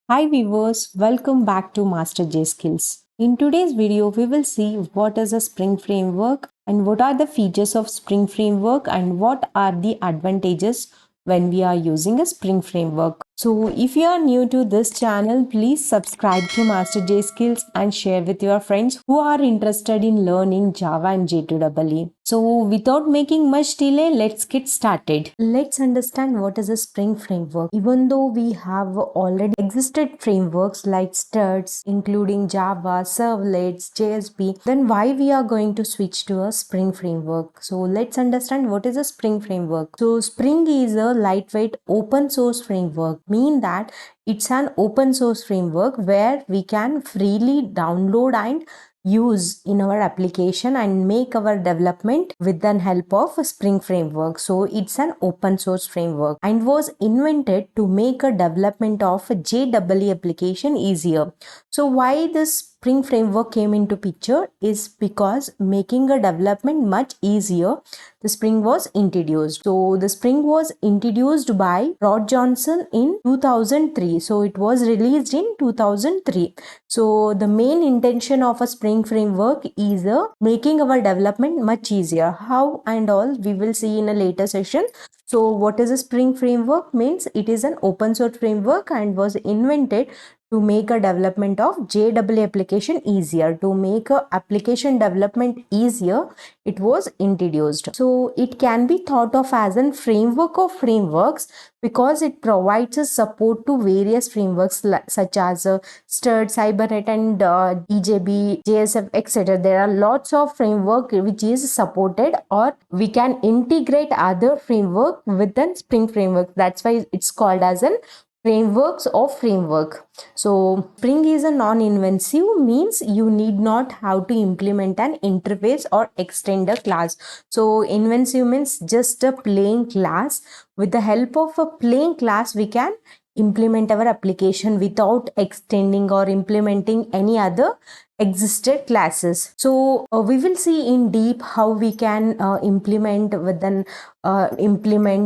Hi viewers, welcome back to MasterJSkills. In today's video, we will see what is a Spring Framework and what are the features of Spring Framework and what are the advantages when we are using a Spring Framework. So if you are new to this channel, please subscribe to MasterJSkills and share with your friends who are interested in learning Java and J2EE. So without making much delay, let's get started. Let's understand what is a Spring Framework. Even though we have already existed frameworks like struts, including Java, servlets, JSP, then why we are going to switch to a Spring Framework? So let's understand what is a Spring Framework. So Spring is a lightweight open source framework, mean that it's an open source framework where we can freely download and use in our application and make our development with the help of a Spring Framework. So it's an open source framework and was invented to make a development of a JEE application easier. So why this Spring Framework came into picture is because making a development much easier, the Spring was introduced. So the Spring was introduced by Rod Johnson in 2003. So it was released in 2003. So the main intention of a Spring Framework is making our development much easier. How and all we will see in a later session. So what is a Spring Framework? Means it is an open source framework and was invented to make a development of JEE application easier. To make a application development easier, it was introduced. So it can be thought of as a framework of frameworks because it provides a support to various frameworks such as Sturt, Cybernet and EJB, JSF, etc. There are lots of framework which is supported, or we can integrate other framework with a Spring Framework. That's why it's called as an frameworks of framework. So Spring is a non-invasive, means you need not have to implement an interface or extend a class. So invasive means just a plain class. With the help of a plain class, we can implement our application without extending or implementing any other existed classes. So we will see in deep how we can implement,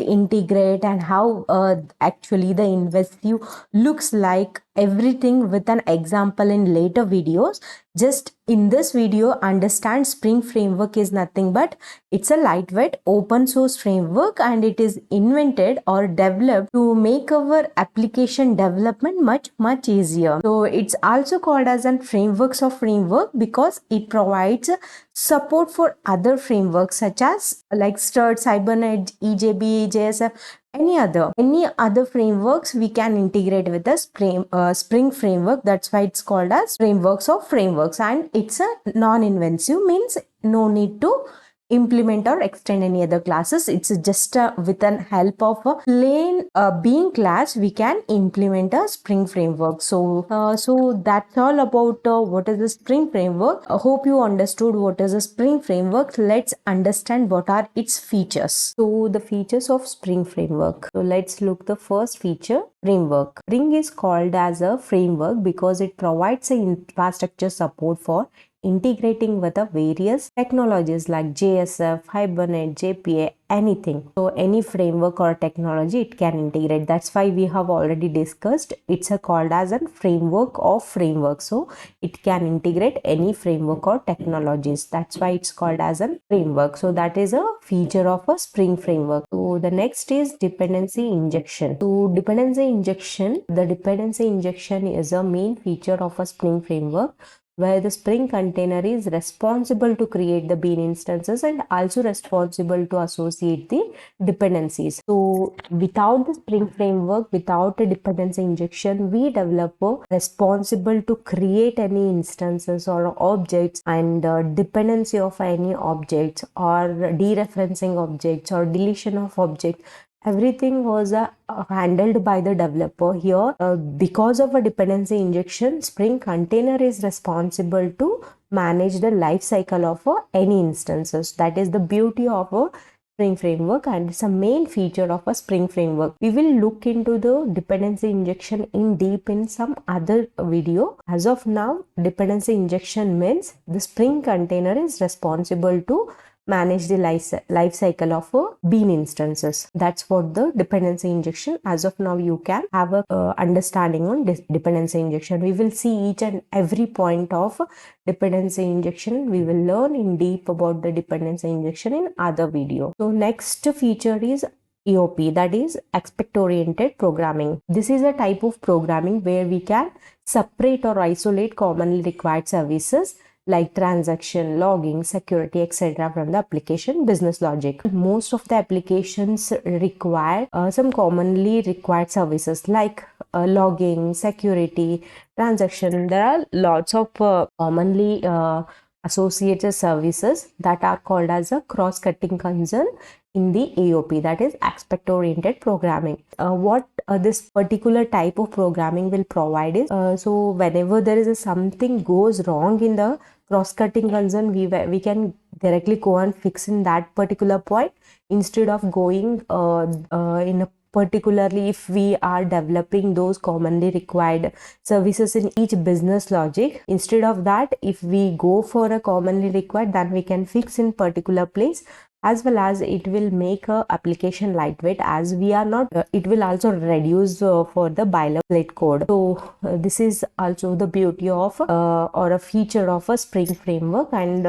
integrate, and how actually the invasive looks like, everything with an example in later videos. Just in this video, understand Spring Framework is nothing but it's a lightweight open source framework and it is invented or developed to make our application development much easier. So it's also called as a frameworks of framework because it provides support for other frameworks such as like Sturt, Cybernet, EJB, JSF, any other frameworks we can integrate with the Spring Framework. That's why it's called as frameworks of frameworks, and it's a non-invasive, means no need to implement or extend any other classes. It's just with the help of a plain being class we can implement a Spring Framework. So that's all about what is the Spring Framework. I hope you understood what is a Spring Framework. Let's understand what are its features. So the features of Spring Framework. So let's look the first feature, framework. Spring is called as a framework because it provides an infrastructure support for integrating with the various technologies like JSF, Hibernate, JPA, anything. So any framework or technology it can integrate. That's why we have already discussed it's called as a framework of framework. So it can integrate any framework or technologies. That's why it's called as a framework. So that is a feature of a Spring Framework. So the next is dependency injection. So the dependency injection is a main feature of a Spring Framework, where the Spring container is responsible to create the bean instances and also responsible to associate the dependencies. So without the Spring Framework, without a dependency injection, we developer responsible to create any instances or objects, and dependency of any objects or dereferencing objects or deletion of objects, everything was handled by the developer. Here, because of a dependency injection, Spring container is responsible to manage the life cycle of any instances. That is the beauty of a Spring Framework, and it's a main feature of a Spring Framework. We will look into the dependency injection in deep in some other video. As of now, dependency injection means the Spring container is responsible to manage the life cycle of bean instances. That's what the dependency injection. As of now, you can have a understanding on dependency injection. We will see each and every point of dependency injection. We will learn in deep about the dependency injection in other video. So next feature is EOP, that is aspect-oriented programming. This is a type of programming where we can separate or isolate commonly required services like transaction, logging, security, etc. from the application business logic. Most of the applications require some commonly required services like logging, security, transaction. There are lots of commonly associated services that are called as a cross-cutting concern in the AOP, that is aspect-oriented programming. What this particular type of programming will provide is, so whenever there is something goes wrong in the cross-cutting concern, we can directly go and fix in that particular point instead of going in a particularly if we are developing those commonly required services in each business logic. Instead of that, if we go for a commonly required, then we can fix in particular place, as well as it will make a application lightweight, as we are not it will also reduce for the boilerplate code. So this is also the beauty of or a feature of a Spring framework, and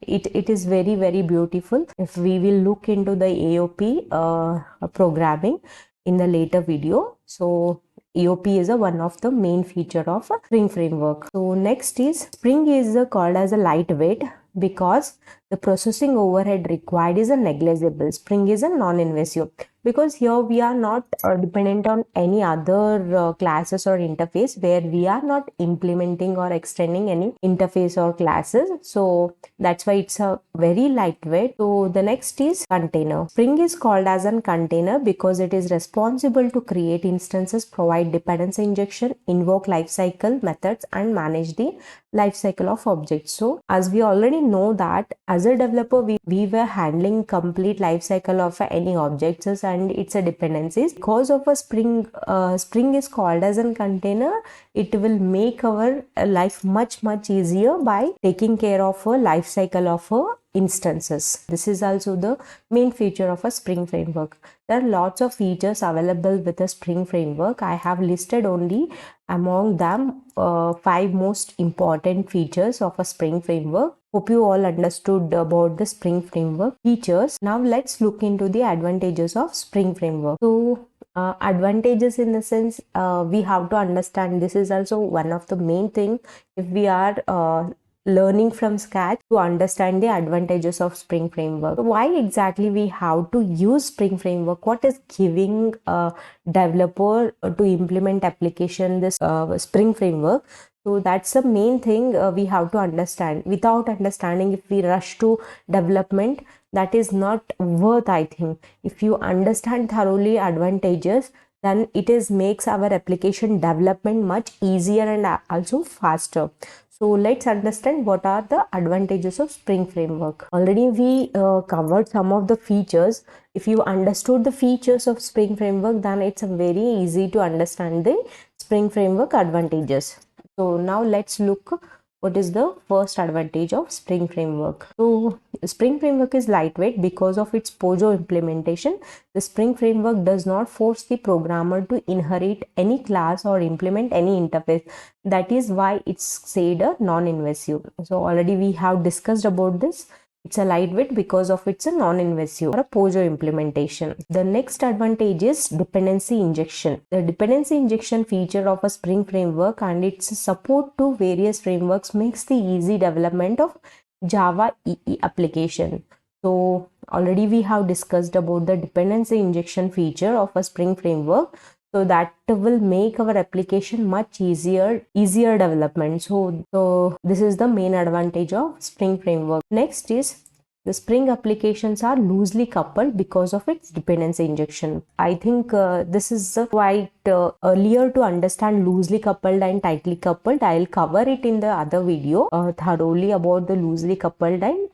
it is very beautiful. If we will look into the AOP programming in the later video. So EOP is one of the main feature of a Spring framework. So next is Spring is called as a lightweight because the processing overhead required is a negligible. Spring is a non-invasive because here we are not dependent on any other classes or interface, where we are not implementing or extending any interface or classes. So that's why it's a very lightweight. So the next is container. Spring is called as a container because it is responsible to create instances, provide dependency injection, invoke lifecycle methods, and manage the lifecycle of objects. So as we already know that as a developer, we were handling complete lifecycle of any objects and its a dependencies. Because of a Spring is called as a container, it will make our life much easier by taking care of a lifecycle of instances. This is also the main feature of a Spring framework. There are lots of features available with a Spring framework. I have listed only among them 5 most important features of a Spring framework. Hope you all understood about the Spring framework features. Now let's look into the advantages of Spring framework. So advantages in the sense, we have to understand, this is also one of the main thing if we are learning from scratch, to understand the advantages of Spring framework. So why exactly we have to use Spring framework? What is giving a developer to implement application this Spring framework? So that's the main thing we have to understand. Without understanding, if we rush to development, that is not worth, I think. If you understand thoroughly advantages, then it makes our application development much easier and also faster. So let's understand what are the advantages of Spring framework. Already we covered some of the features. If you understood the features of Spring framework, then it's very easy to understand the Spring framework advantages. So now let's look what is the first advantage of Spring framework. So Spring framework is lightweight because of its POJO implementation. The Spring framework does not force the programmer to inherit any class or implement any interface. That is why it's said a non-invasive. So already we have discussed about this. It's a lightweight because of its a non-invasive or a POJO implementation. The next advantage is dependency injection. The dependency injection feature of a Spring framework and its support to various frameworks makes the easy development of Java EE application. So already we have discussed about the dependency injection feature of a Spring framework. So that will make our application much easier development. So this is the main advantage of Spring framework. Next is the Spring applications are loosely coupled because of its dependency injection. I think this is quite earlier to understand loosely coupled and tightly coupled. I'll cover it in the other video thoroughly about the loosely coupled and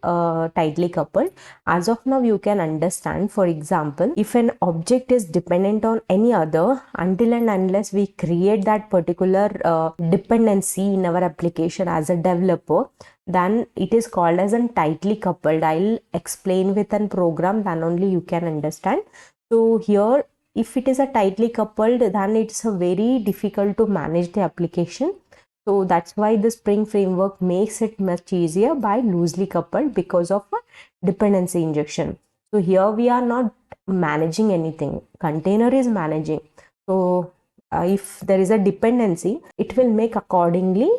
tightly coupled. As of now, you can understand, for example, if an object is dependent on any other, until and unless we create that particular dependency in our application as a developer, then it is called as a tightly coupled. I'll explain with a program, then only you can understand. So here, if it is a tightly coupled, then it's a very difficult to manage the application. So that's why the Spring framework makes it much easier by loosely coupled because of a dependency injection. So here we are not managing anything, container is managing. So if there is a dependency, it will make accordingly.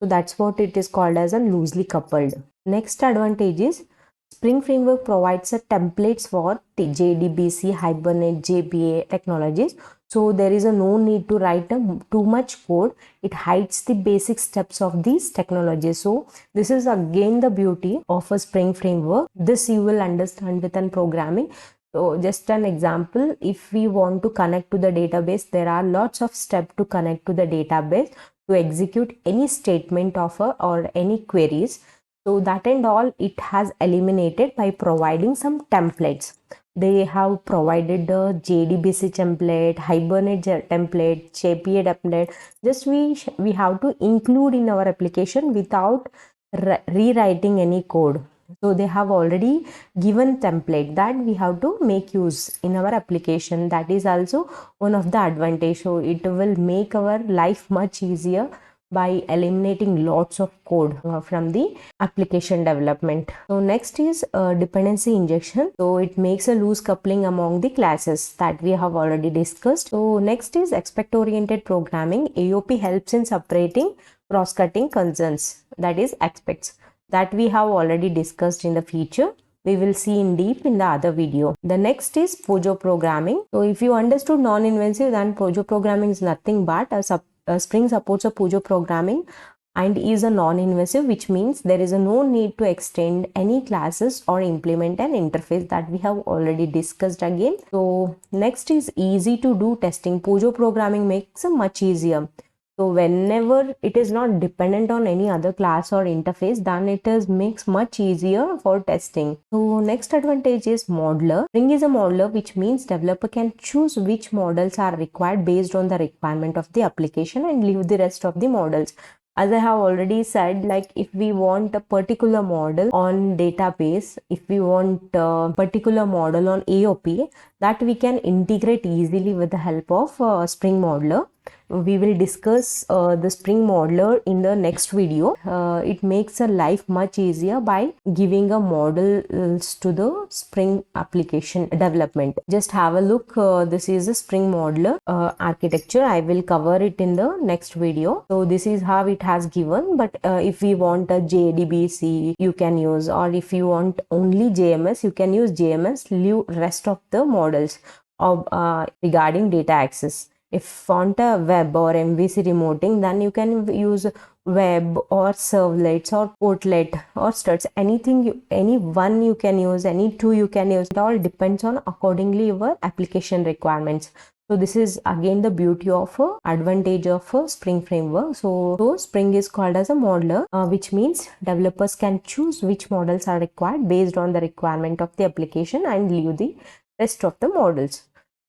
So that's what it is called as a loosely coupled. Next advantage is Spring Framework provides a templates for JDBC, Hibernate, JPA technologies. So there is a no need to write too much code. It hides the basic steps of these technologies. So this is again the beauty of a Spring Framework. This you will understand within programming. So just an example, if we want to connect to the database, there are lots of steps to connect to the database to execute any statement of or any queries. So that and all it has eliminated by providing some templates. They have provided the JDBC template, Hibernate template, JPA template. Just we have to include in our application without rewriting any code. So they have already given template that we have to make use in our application. That is also one of the advantage. So it will make our life much easier by eliminating lots of code from the application development. So next is dependency injection. So it makes a loose coupling among the classes that we have already discussed. So next is aspect oriented programming. AOP helps in separating cross-cutting concerns, that is aspects, that we have already discussed in the feature. We will see in deep in the other video. The next is POJO programming. So if you understood non-invasive, then POJO programming is nothing but Spring supports a POJO programming and is a non-invasive, which means there is no need to extend any classes or implement an interface that we have already discussed again. So next is easy to do testing. POJO programming makes it much easier. So whenever it is not dependent on any other class or interface, then it makes much easier for testing. So next advantage is modular. Spring is a modular, which means developer can choose which models are required based on the requirement of the application and leave the rest of the models. As I have already said, like if we want a particular model on database, if we want a particular model on AOP, that we can integrate easily with the help of Spring Modeler. We will discuss the Spring Modeler in the next video. It makes a life much easier by giving a models to the Spring application development. Just have a look. This is a Spring Modeler architecture. I will cover it in the next video. So this is how it has given. But if we want a JDBC, you can use, or if you want only JMS, you can use JMS. Leave rest of the models of regarding data access. If want a web or MVC remoting, then you can use web or servlets or portlet or struts. Anything, any one you can use, any two you can use. It all depends on accordingly your application requirements. So this is again the beauty of advantage of Spring framework. So Spring is called as a modeler, which means developers can choose which models are required based on the requirement of the application and leave the rest of the models.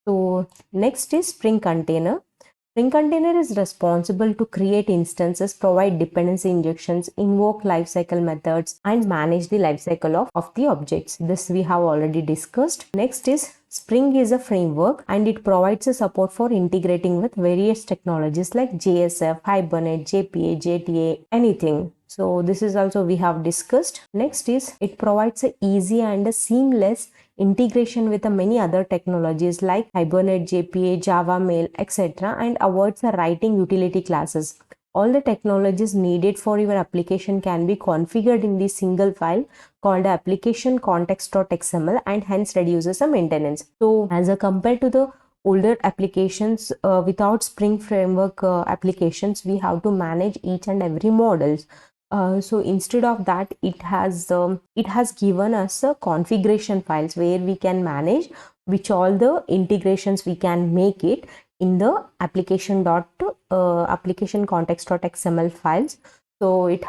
So next is Spring Container. Spring Container is responsible to create instances, provide dependency injections, invoke lifecycle methods, and manage the lifecycle of the objects. This we have already discussed. Next is Spring is a framework and it provides a support for integrating with various technologies like JSF, Hibernate, JPA, JTA, anything. So this is also we have discussed. Next is it provides a easy and a seamless integration with many other technologies like Hibernate, JPA, Java Mail, etc. and avoids the writing utility classes. All the technologies needed for your application can be configured in the single file called application context.xml and hence reduces the maintenance. So as compared to the older applications without Spring Framework applications, we have to manage each and every models. So instead of that, it has given us configuration files where we can manage which all the integrations we can make it in the application context.xml files. So it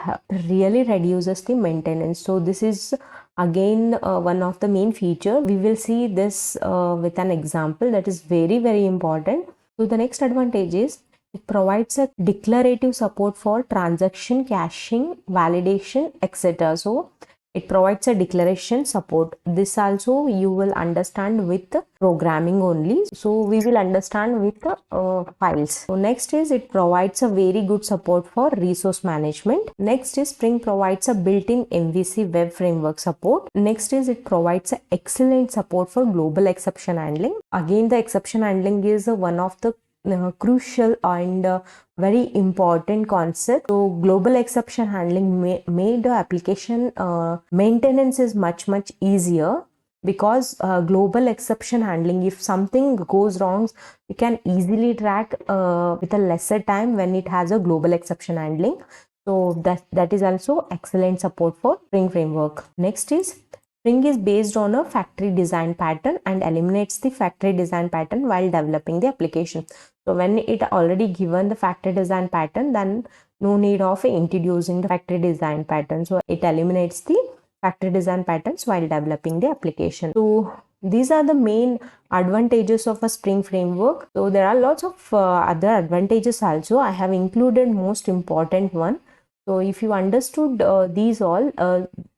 really reduces the maintenance. So this is again one of the main feature. We will see this with an example that is very important. So the next advantage is It provides a declarative support for transaction, caching, validation, etc. So it provides a declaration support. This also you will understand with the programming only. So we will understand with the files. So next is it provides a very good support for resource management. Next is Spring provides a built-in MVC web framework support. Next is it provides a excellent support for global exception handling. Again, the exception handling is one of the crucial and very important concept. So global exception handling made the application maintenance is much easier, because global exception handling, if something goes wrong, you can easily track with a lesser time when it has a global exception handling. So that is also excellent support for Spring framework. Next is Spring is based on a factory design pattern and eliminates the factory design pattern while developing the application. So when it already given the factory design pattern, then no need of introducing the factory design pattern. So it eliminates the factory design patterns while developing the application. So these are the main advantages of a Spring framework. So there are lots of other advantages also. I have included most important one. So if you understood these all,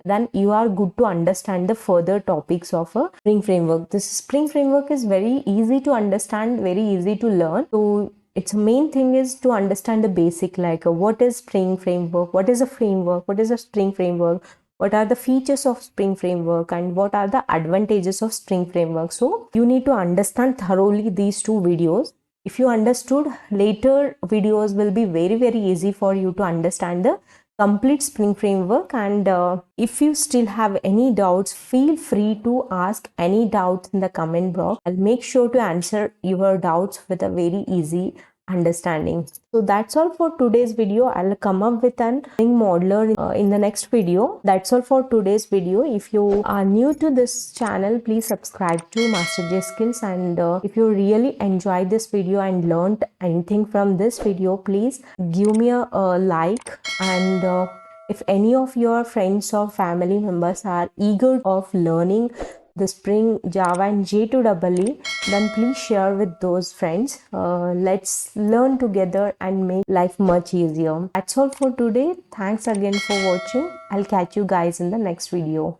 then you are good to understand the further topics of a Spring framework. This Spring framework is very easy to understand, very easy to learn. So its main thing is to understand the basic, like what is Spring framework, what is a framework, what is a Spring framework, what are the features of Spring framework, and what are the advantages of Spring framework. So you need to understand thoroughly these two videos. If you understood, later videos will be very easy for you to understand the complete Spring framework. And if you still have any doubts, feel free to ask any doubts in the comment box. I'll make sure to answer your doubts with a very easy understanding. So that's all for today's video. I'll come up with an modeler in the next video. That's all for today's video. If you are new to this channel, please subscribe to MasterJSkills. And if you really enjoyed this video and learned anything from this video, please give me a like. And if any of your friends or family members are eager of learning the Spring, Java and J2EE, then please share with those friends. Let's learn together and make life much easier. That's all for today. Thanks again for watching. I'll catch you guys in the next video.